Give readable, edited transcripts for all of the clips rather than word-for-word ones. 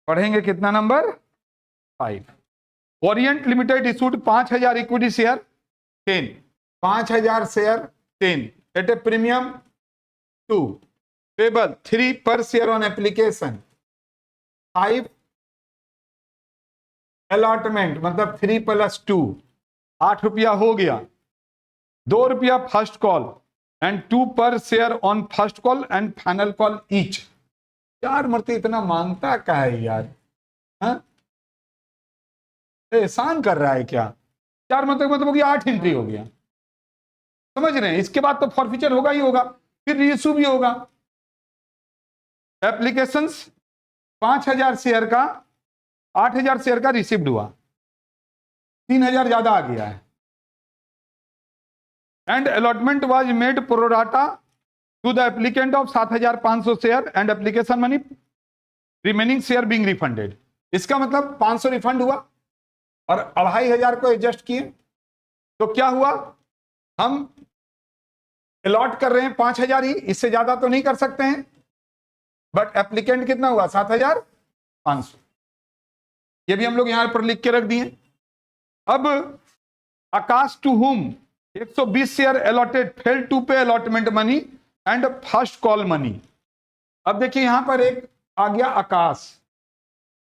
पढ़ेंगे कितना number 5। Orient limited issued 5000 equity share 10, 5000 share 10 at a premium 2, payable 3 per share on application, 5 allotment मतलब 3 + 2 8 रुपया हो गया, 2 रुपया फर्स्ट कॉल एंड 2 पर share on first call and final call each. यार मरते इतना मांगता क्या है यार, एहसान कर रहा है क्या? 4 मतलब हो गया 8 एंट्री हो गया, समझ रहे हैं? इसके बाद तो फॉरफीचर होगा ही होगा, फिर रीइश्यू भी होगा। एप्लीकेशंस 5000 शेयर का 8000 शेयर का रिसीव्ड हुआ, 3000 ज्यादा आ गया है। And allotment was made pro rata to the applicant of 7500 share and application money remaining share being refunded. इसका मतलब 500 रिफंड हुआ और 2500 को एडजस्ट किए, तो क्या हुआ, हम अलॉट कर रहे हैं 5000 ही, इससे ज्यादा तो नहीं कर सकते हैं, बट एप्लीकेंट कितना हुआ 7500, ये भी हम लोग यहां पर लिख के रख दिए। अब आकाश to whom 120 share allotted fail to pay allotment money and first call money. अब देखिए यहां पर एक आ गया आकाश,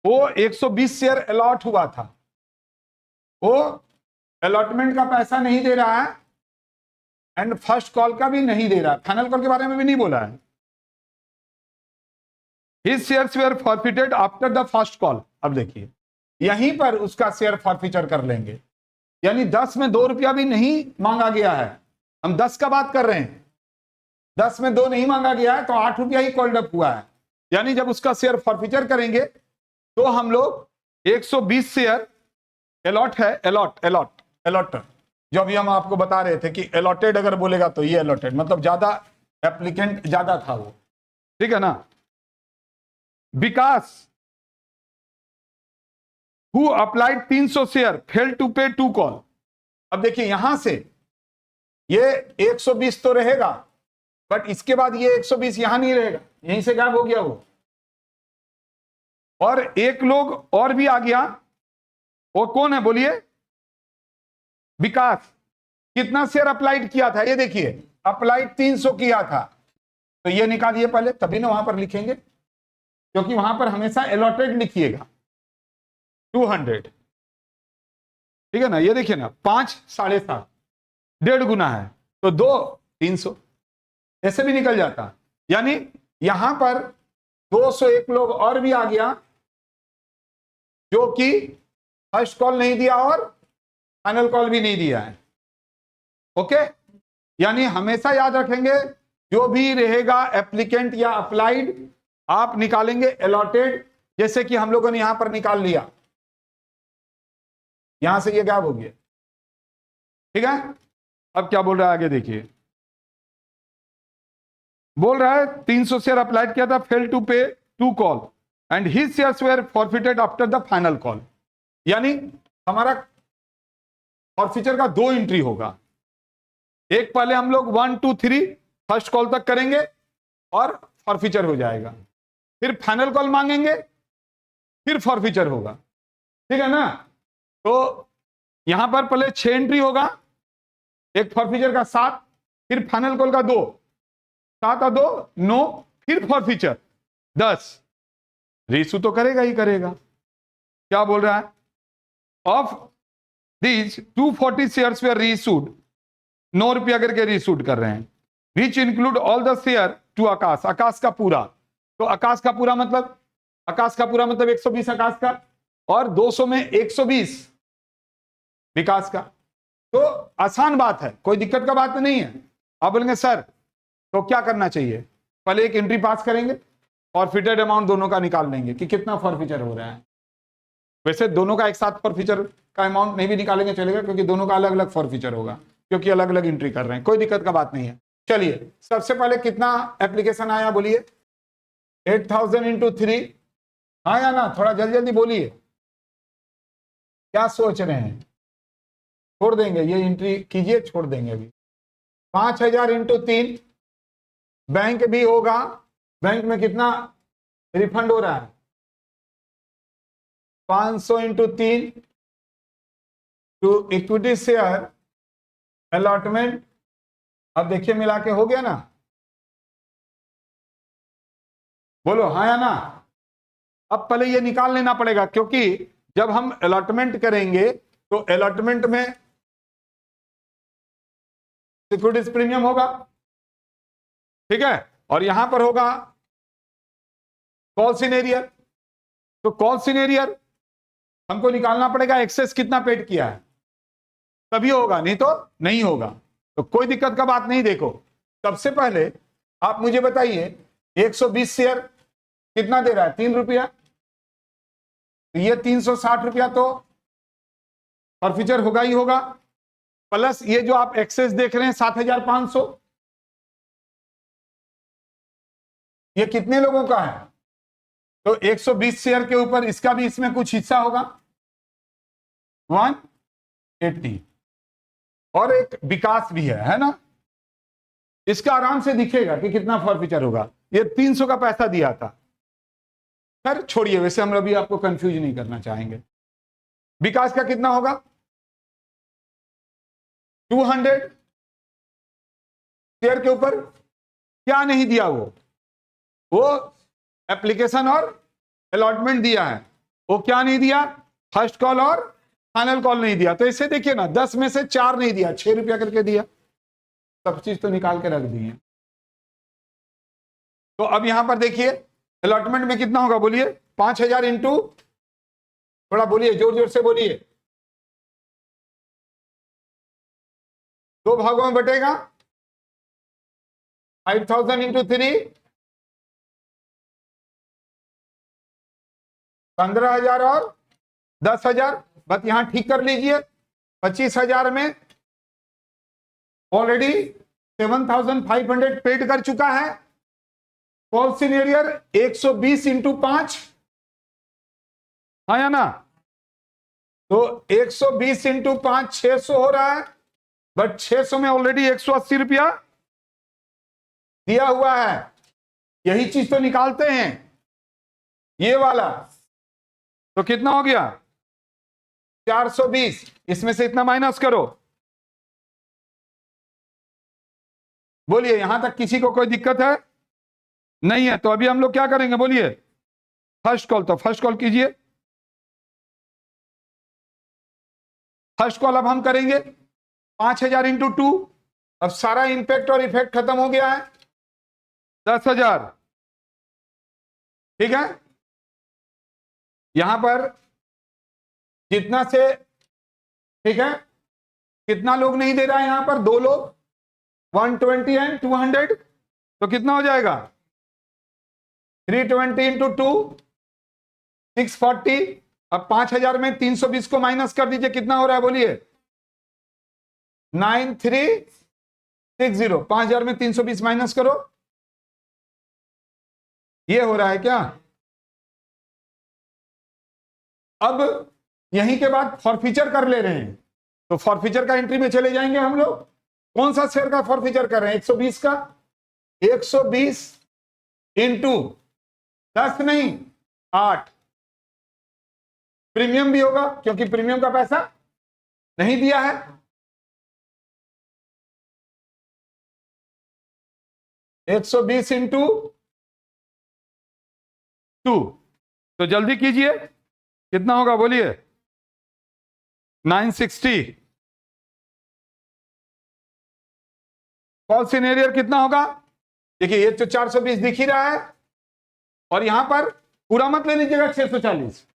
वो 120 शेयर अलॉट हुआ था, वो अलॉटमेंट का पैसा नहीं दे रहा है एंड फर्स्ट कॉल का भी नहीं दे रहा है, फाइनल कॉल के बारे में भी नहीं बोला है। His shares were forfeited after the first call। अब देखिए यहीं पर उसका शेयर फॉरफीचर कर लेंगे, यानी 10 में 2 रुपया भी नहीं मांगा गया है, हम 10 का बात कर रहे हैं, 10 में 2 नहीं मांगा गया है तो 8 रुपया ही कॉल्ड अप हुआ है। यानी जब उसका शेयर फॉरफीचर करेंगे तो हम लोग 120 शेयर अलॉट है, अलॉट जो अभी हम आपको बता रहे थे कि अलॉटेड अगर बोलेगा तो ये अलॉटेड मतलब ज्यादा एप्लीकेंट ज्यादा था वो, ठीक है ना। Vikas who applied 300 share fail to pay 2 call. अब देखिए यहां से ये 120 तो रहेगा, बट इसके बाद ये 120 यहां नहीं रहेगा, यहीं से गायब हो गया वो, और एक लोग और भी आ गया, वो कौन है बोलिए, विकास। कितना शेयर अप्लाइड किया था, ये देखिए अप्लाइड 300 किया था, तो ये निकालिए पहले, तभी ना वहां पर लिखेंगे, क्योंकि वहां पर हमेशा अलॉटेड लिखिएगा 200, ठीक है ना। ये देखिए ना 5 7.5 1.5 गुना है, तो 2 300 ऐसे भी निकल जाता, यानी यहां पर 201 लोग और भी आ गया जो कि फर्स्ट कॉल नहीं दिया और फाइनल कॉल भी नहीं दिया है। ओके, यानी हमेशा याद रखेंगे जो भी रहेगा एप्लीकेंट या अप्लाइड आप निकालेंगे अलॉटेड, जैसे कि हम लोगों ने यहां पर निकाल लिया, यहां से ये गायब हो गया, ठीक है। अब क्या बोल रहा है आगे देखिए, बोल रहा है 300 शेयर अप्लाइड किया था, fail to pay 2 call and his shares were forfeited after the final call. यानी हमारा फॉरफीचर का 2 एंट्री होगा, एक पहले हम लोग 1 2 3 फर्स्ट कॉल तक करेंगे और फॉरफीचर हो जाएगा, फिर फाइनल कॉल मांगेंगे, फिर फॉरफीचर होगा, ठीक है ना। तो यहां पर पहले 6 एंट्री होगा, एक फॉरफीचर का 7, फिर फाइनल कॉल का 2, 7 और 2 9, फिर फॉरफीचर 10, रीइश्यू तो करेगा ही करेगा। क्या बोल रहा है, of these 240 shares were reissued, 9 रुपया करके रीइश्यूड कर रहे हैं, which include all the share to Akash, Akash का पूरा। तो आकाश का पूरा मतलब 120 आकाश का और 200 में 120 विकास का, तो आसान बात है, कोई दिक्कत का बात नहीं है। आप बोलेंगे सर तो क्या करना चाहिए, पहले एक एंट्री पास करेंगे, फॉरफिटेड अमाउंट दोनों का निकाल लेंगे कि कितना फॉरफीचर हो रहा है। वैसे दोनों का एक साथ फॉरफीचर का अमाउंट नहीं भी निकालेंगे चलेगा, क्योंकि दोनों का अलग अलग फॉरफीचर होगा, क्योंकि अलग अलग एंट्री कर रहे हैं, कोई दिक्कत का बात नहीं है। चलिए सबसे पहले कितना एप्लीकेशन आया बोलिए, 8000 इंटू 3, हाँ या ना, थोड़ा जल्दी जल्दी बोलिए, क्या सोच रहे हैं, छोड़ देंगे ये एंट्री कीजिए, छोड़ देंगे अभी। 5000 इंटू 3, बैंक भी होगा, बैंक में कितना रिफंड हो रहा है, 500 into 3 to equity share allotment. अब देखिए मिला के हो गया ना, बोलो हाँ या ना। अब पहले ये निकाल लेना पड़ेगा, क्योंकि जब हम अलॉटमेंट करेंगे तो अलॉटमेंट में सिक्योरिटीज प्रीमियम होगा, ठीक है, और यहां पर होगा कॉल सिनेरियर। तो कॉल सिनेरियर हमको निकालना पड़ेगा, एक्सेस कितना पेड किया है तभी होगा, नहीं तो नहीं होगा। तो कोई दिक्कत का बात नहीं। देखो सबसे पहले आप मुझे बताइए 120 शेयर कितना दे रहा है, 3 रुपया, तो ये 360 रुपया तो फॉरफीचर होगा ही होगा, प्लस ये जो आप एक्सेस देख रहे हैं 7500, ये कितने लोगों का है, तो 120 शेयर के ऊपर इसका भी इसमें कुछ हिस्सा होगा 180, और एक विकास भी है ना, इसका आराम से दिखेगा कि कितना फॉरफीचर होगा। ये 300 का पैसा दिया था, खैर छोड़िए, वैसे हम अभी आपको कंफ्यूज नहीं करना चाहेंगे। विकास का कितना होगा 200 शेयर के ऊपर, क्या नहीं दिया वो एप्लीकेशन और अलॉटमेंट दिया है, वो क्या नहीं दिया, फर्स्ट कॉल और फाइनल कॉल नहीं दिया। तो इसे देखिए ना, 10 में से 4 नहीं दिया, 6 रुपया करके दिया, सब चीज तो निकाल के रख दी है। तो अब यहां पर देखिए अलॉटमेंट में कितना होगा, बोलिए 5000 इंटू, थोड़ा बोलिए जोर जोर से बोलिए, 2 भागों में बटेगा, 5000 इंटू 3 15,000 और 10,000, बस यहां ठीक कर लीजिए। 25,000 में ऑलरेडी 7,500 पेड कर चुका है। कॉल सिनेरियर 120 इंटू 5, हाँ या ना, तो 120 इंटू 5 600 हो रहा है, बट 600 में ऑलरेडी 180 रुपया दिया हुआ है। यही चीज तो निकालते हैं, ये वाला, तो कितना हो गया 420, इसमें से इतना माइनस करो। बोलिए यहां तक किसी को कोई दिक्कत है, नहीं है। तो अभी हम लोग क्या करेंगे, बोलिए फर्स्ट कॉल, तो फर्स्ट कॉल कीजिए। फर्स्ट कॉल अब हम करेंगे 5000 इंटू 2, अब सारा इंपैक्ट और इफेक्ट खत्म हो गया है, 10,000, ठीक है। यहां पर जितना से, ठीक है, कितना लोग नहीं दे रहा है, यहां पर 2 लोग, 120 एंड 200, तो कितना हो जाएगा 320 इंटू 2 640। अब 5000 में 320 को माइनस कर दीजिए, कितना हो रहा है बोलिए 9360। 5000 में 320 माइनस करो, ये हो रहा है क्या। अब यहीं के बाद फॉरफीचर कर ले रहे हैं, तो फॉरफीचर का एंट्री में चले जाएंगे हम लोग। कौन सा शेयर का फॉरफीचर कर रहे हैं, 120 का, 120 इंटू 10 नहीं 8, प्रीमियम भी होगा क्योंकि प्रीमियम का पैसा नहीं दिया है। एक 120 इंटू 2, तो जल्दी कीजिए कितना होगा बोलिए 960। कॉल सिनेरियर कितना होगा, देखिए ये तो 420 दिख ही रहा है, और यहां पर पूरा मत ले लीजिएगा 640,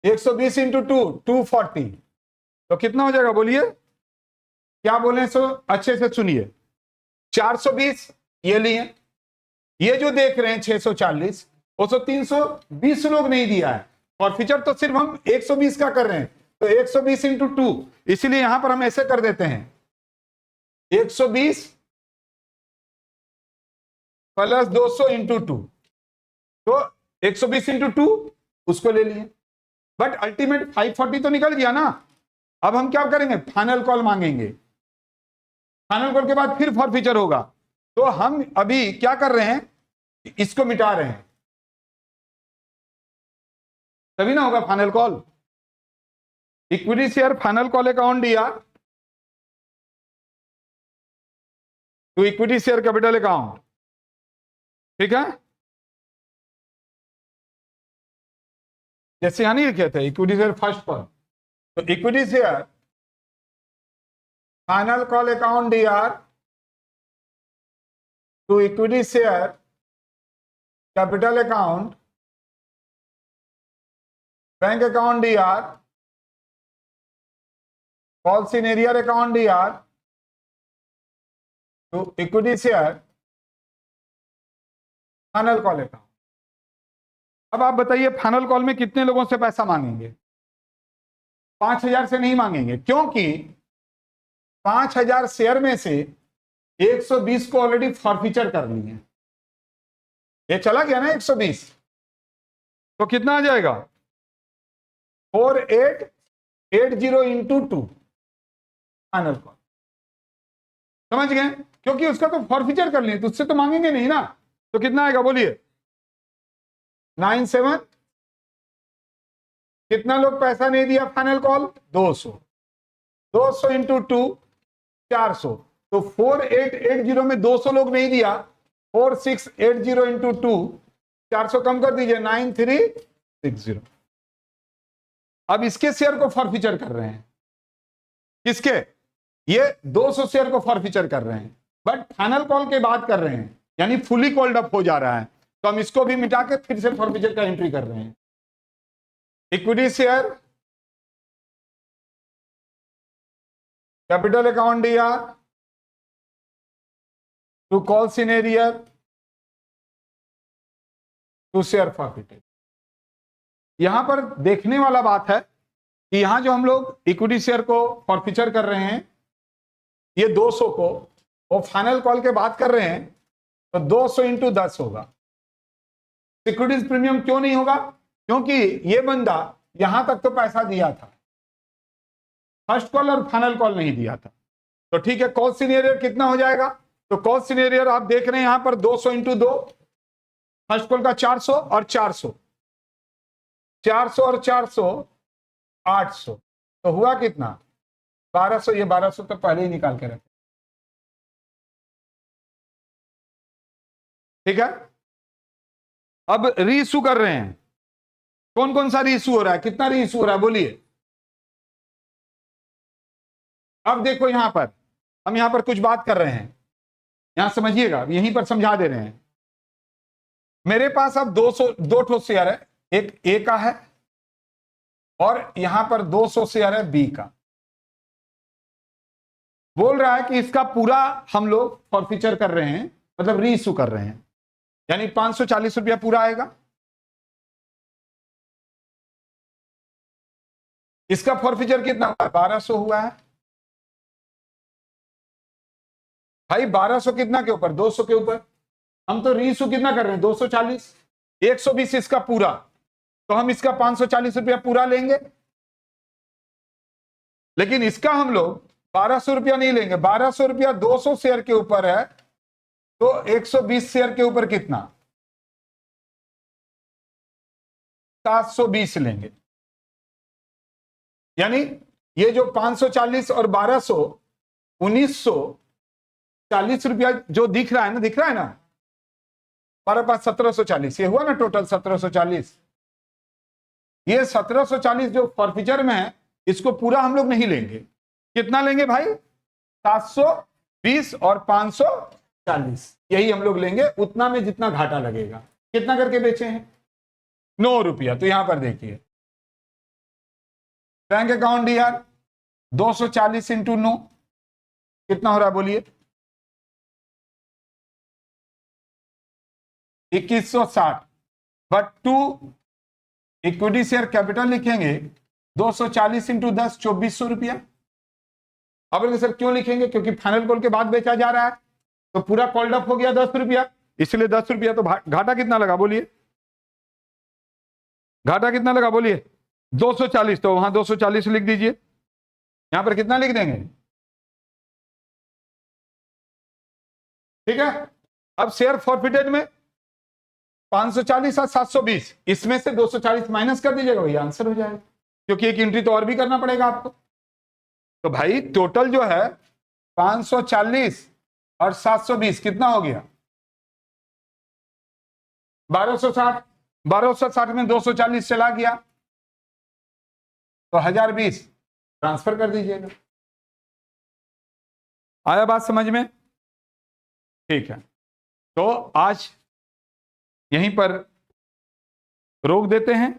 120 इंटू 2 240, तो कितना हो जाएगा बोलिए, क्या बोले सो अच्छे से सुनिए, 420 ये लिए, ये जो देख रहे हैं 640, वो तो 320 लोग नहीं दिया है, और फीचर तो सिर्फ हम 120 का कर रहे हैं, तो 120 इंटू 2, इसीलिए यहां पर हम ऐसे कर देते हैं 120 प्लस 200 इंटू 2, तो 120 इंटू 2 उसको ले लिए, बट अल्टीमेट 540 तो निकल गया ना। अब हम क्या करेंगे, फाइनल कॉल मांगेंगे, फाइनल कॉल के बाद फिर फॉर फीचर होगा, तो हम अभी क्या कर रहे हैं, इसको मिटा रहे हैं, तभी ना होगा final call. Equity share final call account दिया to equity share capital account, ठीक है। जैसे यहां नहीं लिखे थे इक्विटी शेयर फर्स्ट कॉल, तो equity share final call account DR to equity share capital account bank account DR call senior account DR to equity share final call account. अब आप बताइए फाइनल कॉल में कितने लोगों से पैसा मांगेंगे? 5000 से नहीं मांगेंगे, क्योंकि 5000 शेयर में से 120 को ऑलरेडी फॉरफीचर कर लिए। ये चला गया ना 120, तो कितना आ जाएगा? 4880 इंटू 2 फाइनल कॉल। समझ गए? क्योंकि उसका तो फॉरफीचर कर लिए, तो उससे तो मांगेंगे नहीं ना। तो कितना आएगा बोलिए? 97। कितना लोग पैसा नहीं दिया फाइनल कॉल? 200। 200 इंटू 2 400। तो 4880 में 200 लोग नहीं दिया। 4680 इंटू 2 400 कम कर दीजिए, 9360। अब इसके शेयर को फॉरफीचर कर रहे हैं। किसके? ये 200 शेयर को फॉरफीचर कर रहे हैं, बट फाइनल कॉल के बाद कर रहे हैं, यानी फुली कॉल्ड अप हो जा रहा है। तो हम इसको भी मिटा के फिर से फॉरफीचर का एंट्री कर रहे हैं। Equity share capital account DR to call senior to share forfeited. यहां पर देखने वाला बात है कि यहां जो हम लोग इक्विटी शेयर को फॉरफीचर कर रहे हैं, ये 200 को वो फाइनल कॉल के बाद कर रहे हैं, तो 200 इंटू 10 होगा। सिक्योरिटीज प्रीमियम क्यों नहीं होगा? क्योंकि ये बंदा यहां तक तो पैसा दिया था, फर्स्ट कॉल और फाइनल कॉल नहीं दिया था। तो ठीक है, कॉल सीनियर कितना हो जाएगा? तो कॉल सीनियर आप देख रहे हैं यहां पर 200 इंटू 2, फर्स्ट कॉल का 400 और 400, 400 और 400 800, तो हुआ कितना? 1200। ये 1200 तो पहले ही निकाल के रखे, ठीक है। अब रीइश्यू कर रहे हैं। कौन कौन सा रीइश्यू हो रहा है? कितना रीइश्यू हो रहा है बोलिए? अब देखो यहां पर हम यहां पर कुछ बात कर रहे हैं, यहां समझिएगा, यहीं पर समझा दे रहे हैं। मेरे पास अब 2 ठो शेयर है, एक ए का है और यहां पर 200 शेयर है बी का। बोल रहा है कि इसका पूरा हम लोग फॉरफीचर कर रहे हैं, मतलब रीइश्यू कर रहे हैं, यानी 540 रुपया पूरा आएगा। इसका फॉरफीचर कितना हुआ? 1200 हुआ है भाई। 1200 कितना के ऊपर? 200 के ऊपर। हम तो रीइश्यू कितना कर रहे हैं? 240। 120 इसका पूरा, तो हम इसका 540 रुपया पूरा लेंगे। लेकिन इसका हम लोग 1200 रुपया नहीं लेंगे। 1200 रुपया 200 शेयर के ऊपर है, तो 120 शेयर के ऊपर कितना? 720 लेंगे। यानी ये जो 540 और 1200, 1940 रुपया जो दिख रहा है ना, दिख रहा है ना हमारे पास 1740, ये हुआ ना टोटल 1740। ये 1740 जो फॉरफीचर में है, इसको पूरा हम लोग नहीं लेंगे। कितना लेंगे भाई? 720 और 540, यही हम लोग लेंगे, उतना में जितना घाटा लगेगा। कितना करके बेचे हैं? 9 रुपया। तो यहां पर देखिए, बैंक अकाउंट डीआर 240 इंटू 9 कितना हो रहा है बोलिए? 2160। But to equity share capital लिखेंगे 240 इंटू 10, 2400 रुपया। अब सर क्यों लिखेंगे? क्योंकि फाइनल कॉल के बाद बेचा जा रहा है, तो पूरा कॉल्ड अप हो गया 10 रुपया, इसलिए 10 रुपया। तो घाटा कितना लगा बोलिए? घाटा कितना लगा बोलिए? 240। तो वहां 240 लिख दीजिए, यहां पर कितना लिख देंगे? ठीक है। अब शेयर फॉरफिटेड में 540 और 720, इसमें से 240 माइनस कर दीजिएगा, वही आंसर हो जाएगा, क्योंकि एक एंट्री तो और भी करना पड़ेगा आपको। तो भाई टोटल जो है 540 और 720 कितना हो गया? 1260। 1260 में 240 चला गया तो 1020 ट्रांसफर कर दीजिएगा। आया बात समझ में? ठीक है, तो आज यहीं पर रोक देते हैं।